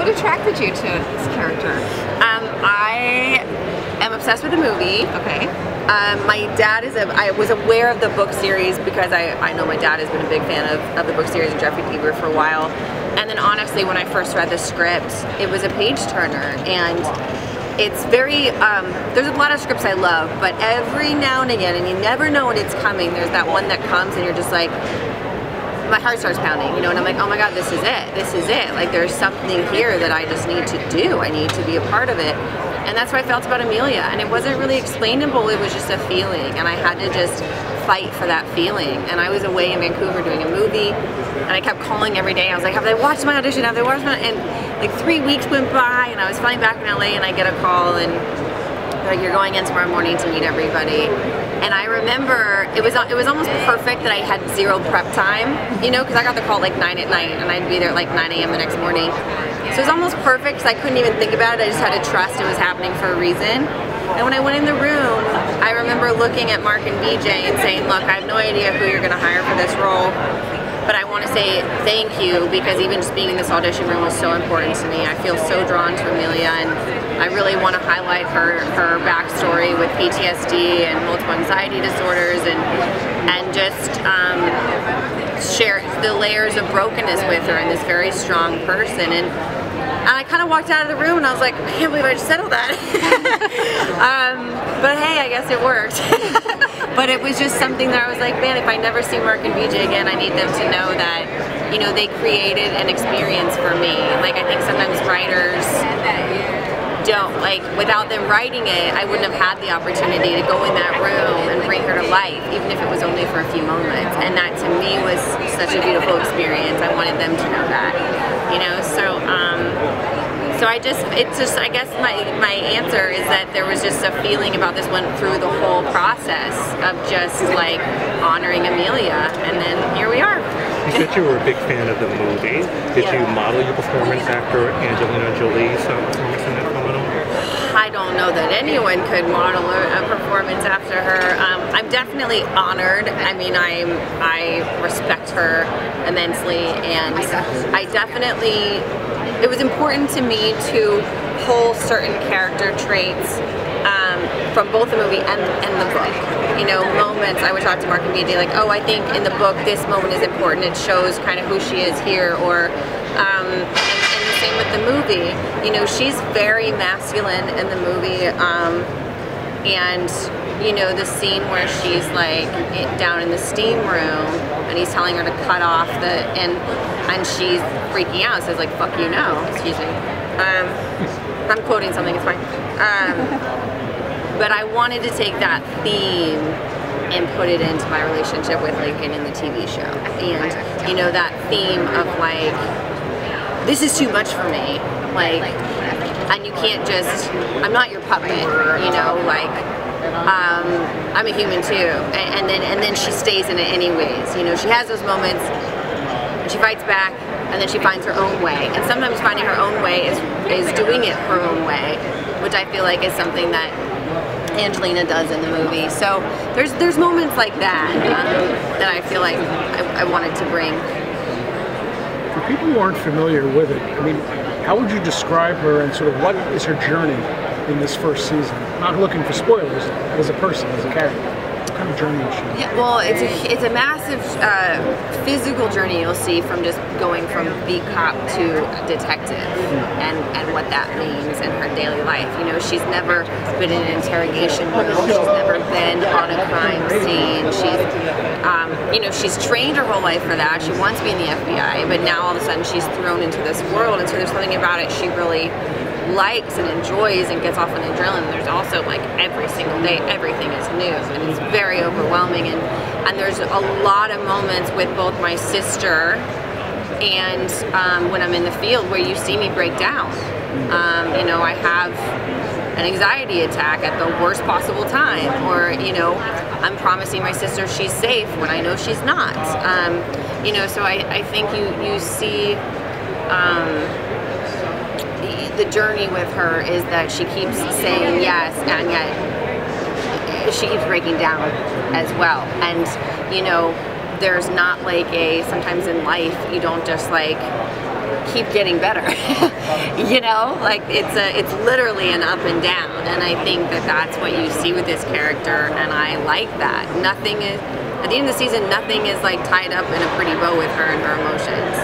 what attracted you to this character? I am obsessed with the movie. Okay. My dad is I was aware of the book series because I know my dad has been a big fan of the book series of Jeffrey Deaver for a while. And then honestly, when I first read the script, it was a page turner, and it's very, there's a lot of scripts I love, but every now and again, and you never know when it's coming, there's that one that comes and you're just like, my heart starts pounding, you know, and I'm like, oh my God, this is it. Like, there's something here that I just need to do. I need to be a part of it. And that's what I felt about Amelia. And it wasn't really explainable, it was just a feeling. And I had to just fight for that feeling. And I was away in Vancouver doing a movie, and I kept calling every day. I was like, have they watched my audition? Have they watched my, and like 3 weeks went by, and I was flying back in LA, and I get a call, and like, you're going in tomorrow morning to meet everybody. And I remember it was almost perfect that I had zero prep time, you know, because I got the call like 9 at night, and I'd be there at like 9 a.m. the next morning. So it was almost perfect because I couldn't even think about it. I just had to trust it was happening for a reason. And when I went in the room, I remember looking at Mark and BJ and saying, look, I have no idea who you're going to hire for this role, but I want to say thank you, because even just being in this audition room was so important to me. I feel so drawn to Amelia, and I really want to highlight her backstory with PTSD and multiple anxiety disorders, and just share the layers of brokenness with her, and this very strong person. And I kind of walked out of the room and I was like, I can't believe I just said all that. But hey, I guess it worked. But it was just something that I was like, man, if I never see Mark and BJ again, I need them to know that, you know, they created an experience for me. Like, I think sometimes writers don't, like, without them writing it, I wouldn't have had the opportunity to go in that room and bring her to life, even if it was only for a few moments. And that to me was such a beautiful experience. I wanted them to know that, you know. So I guess my answer is that there was just a feeling about this one through the whole process of just like honoring Amelia, and then here we are. You said you were a big fan of the movie. Did you model your performance after Angelina Jolie's performance in that film at all? I don't know that anyone could model a performance after her. I'm definitely honored. I mean, I respect her immensely, and I definitely, it was important to me to pull certain character traits from both the movie and the book. You know, moments, I would talk to Mark and BJ like, oh, I think in the book this moment is important. It shows kind of who she is here, or and the same with the movie. You know, she's very masculine in the movie, and you know, the scene where she's like down in the steam room and he's telling her to cut off and she's freaking out, says like, fuck you, no, excuse me. I'm quoting something, it's fine. But I wanted to take that theme and put it into my relationship with Lincoln in the TV show. And, you know, that theme of like, this is too much for me. Like, and you can't just, I'm not your puppet, you know, like, I'm a human too. And then she stays in it anyways. You know, she has those moments and she fights back, and then she finds her own way. And sometimes finding her own way is doing it her own way, which I feel like is something that Angelina does in the movie. So there's moments like that that I feel like I wanted to bring. For people who aren't familiar with it, I mean, how would you describe her, and sort of what is her journey in this first season? Not looking for spoilers, as a person, as a character. What kind of journey is she? Yeah, well, it's a massive physical journey you'll see from just going from beat cop to detective, and what that means in her daily life. You know, she's never been in an interrogation room. She's never been on a crime scene. She's, you know, she's trained her whole life for that. She wants to be in the FBI, but now all of a sudden she's thrown into this world, and so there's something about it she really likes and enjoys and gets off on adrenaline. There's also like every single day everything is new, and it's very overwhelming, and there's a lot of moments with both my sister and when I'm in the field where you see me break down. You know, I have an anxiety attack at the worst possible time, or you know, I'm promising my sister she's safe when I know she's not. You know, so I think you see the journey with her is that she keeps saying yes, and yet she keeps breaking down as well. And you know, there's not like sometimes in life you don't just like keep getting better. You know, like it's literally an up and down, and I think that that's what you see with this character, and I like that. Nothing is, at the end of the season, nothing is like tied up in a pretty bow with her and her emotions.